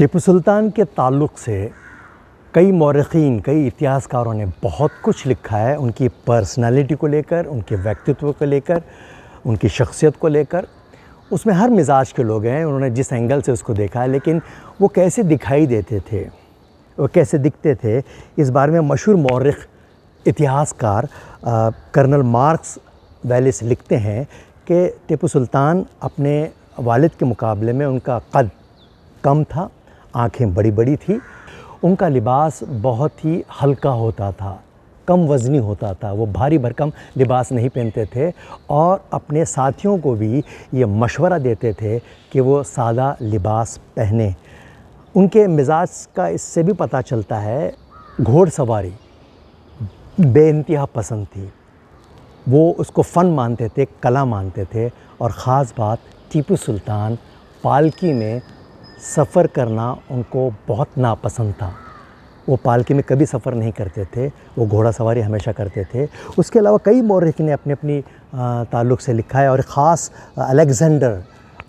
ٹیپو سلطان کے تعلق سے کئی مورخین، کئی اتہاسکاروں نے بہت کچھ لکھا ہے ان کی پرسنالٹی کو لے کر، ان کے ویکتتو کو لے کر، ان کی شخصیت کو لے کر۔ اس میں ہر مزاج کے لوگ ہیں، انہوں نے جس اینگل سے اس کو دیکھا ہے، لیکن وہ کیسے دکھائی دیتے تھے، وہ کیسے دکھتے تھے، اس بارے میں مشہور مورخ اتہاسکار کرنل مارکس ویلس لکھتے ہیں کہ ٹیپو سلطان اپنے والد کے مقابلے میں ان کا قد کم تھا، آنکھیں بڑی بڑی تھیں، ان کا لباس بہت ہی ہلکا ہوتا تھا، کم وزنی ہوتا تھا، وہ بھاری بھرکم لباس نہیں پہنتے تھے اور اپنے ساتھیوں کو بھی یہ مشورہ دیتے تھے کہ وہ سادہ لباس پہنیں۔ ان کے مزاج کا اس سے بھی پتہ چلتا ہے، گھوڑ سواری بے انتہا پسند تھی، وہ اس کو فن مانتے تھے، کلا مانتے تھے، اور خاص بات ٹیپو سلطان پالکی میں سفر کرنا ان کو بہت ناپسند تھا۔ وہ پالکی میں کبھی سفر نہیں کرتے تھے، وہ گھوڑا سواری ہمیشہ کرتے تھے۔ اس کے علاوہ کئی مورخ نے اپنی تعلق سے لکھا ہے، اور خاص الیگزینڈر،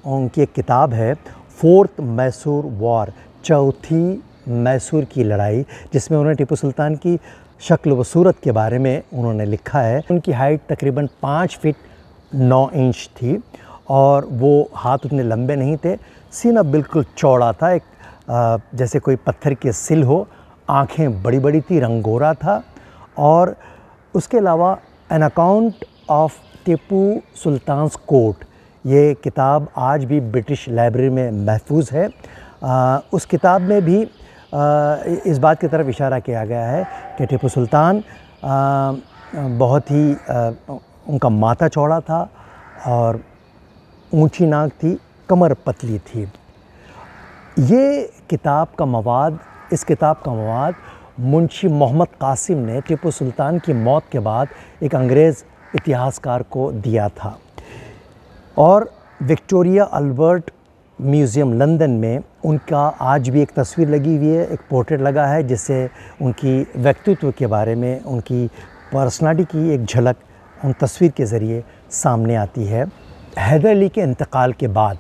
ان کی ایک کتاب ہے فورتھ میسور وار، چوتھی میسور کی لڑائی، جس میں انہوں نے ٹیپو سلطان کی شکل و صورت کے بارے میں انہوں نے لکھا ہے۔ ان کی ہائٹ تقریباً 5 فٹ 9 انچ تھی، اور وہ ہاتھ اتنے لمبے نہیں تھے، سینہ بالکل چوڑا تھا، ایک جیسے کوئی پتھر کے سل ہو، آنکھیں بڑی بڑی تھی، رنگ گورا تھا۔ اور اس کے علاوہ an account of Tipu Sultan's court, یہ کتاب آج بھی برٹش لائبریری میں محفوظ ہے۔ اس کتاب میں بھی اس بات کی طرف اشارہ کیا گیا ہے کہ ٹیپو سلطان بہت ہی ان کا ماتھا چوڑا تھا اور اونچی ناک تھی، کمر پتلی تھی۔ یہ کتاب کا مواد، اس کتاب کا مواد منشی محمد قاسم نے ٹیپو سلطان کی موت کے بعد ایک انگریز اتہاسکار کو دیا تھا، اور وکٹوریا البرٹ میوزیم لندن میں ان کا آج بھی ایک تصویر لگی ہوئی ہے، ایک پورٹریٹ لگا ہے، جس سے ان کی ویکتتو کے بارے میں، ان کی پرسنالٹی کی ایک جھلک ان تصویر کے ذریعے سامنے آتی ہے۔ حیدر علی کے انتقال کے بعد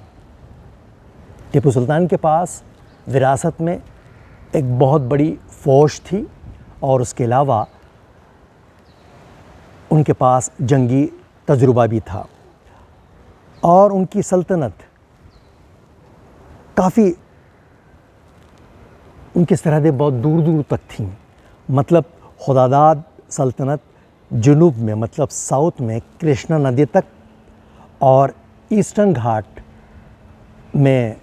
ٹیپو سلطان کے پاس وراثت میں ایک بہت بڑی فوج تھی، اور اس کے علاوہ ان کے پاس جنگی تجربہ بھی تھا، اور ان کی سلطنت کافی، ان کی سرحدیں بہت دور دور تک تھیں۔ مطلب خداداد سلطنت جنوب میں، مطلب ساؤتھ میں کرشنا ندی تک، اور ایسٹرن گھاٹ میں،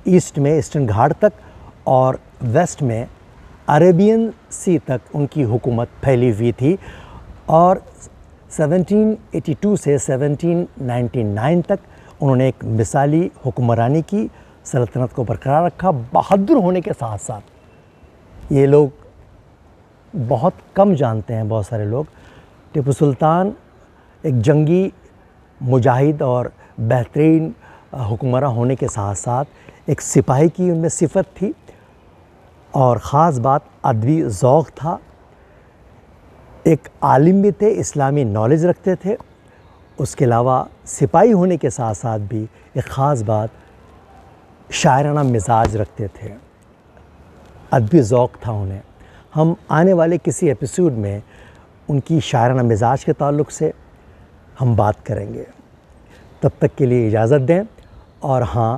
ایسٹ میں ایسٹرن گھاٹ تک، اور ویسٹ میں عربین سی تک ان کی حکومت پھیلی ہوئی تھی۔ اور 1782 سے 1799 تک انہوں نے ایک مثالی حکمرانی کی، سلطنت کو برقرار رکھا۔ بہادر ہونے کے ساتھ ساتھ، یہ لوگ بہت کم جانتے ہیں، بہت سارے لوگ، ٹیپو سلطان ایک جنگی مجاہد اور بہترین حکمراں ہونے کے ساتھ ساتھ ایک سپاہی کی ان میں صفت تھی، اور خاص بات ادبی ذوق تھا، ایک عالم بھی تھے، اسلامی نالج رکھتے تھے۔ اس کے علاوہ سپاہی ہونے کے ساتھ ساتھ بھی ایک خاص بات، شاعرانہ مزاج رکھتے تھے، ادبی ذوق تھا انہیں۔ ہم آنے والے کسی ایپیسوڈ میں ان کی شاعرانہ مزاج کے تعلق سے ہم بات کریں گے۔ تب تک کے لیے اجازت دیں، اور ہاں،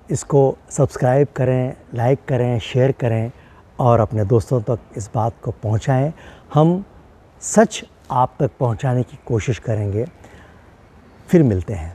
اس کو سبسکرائب کریں، لائک کریں، شیئر کریں، اور اپنے دوستوں تک اس بات کو پہنچائیں۔ ہم سچ آپ تک پہنچانے کی کوشش کریں گے۔ پھر ملتے ہیں۔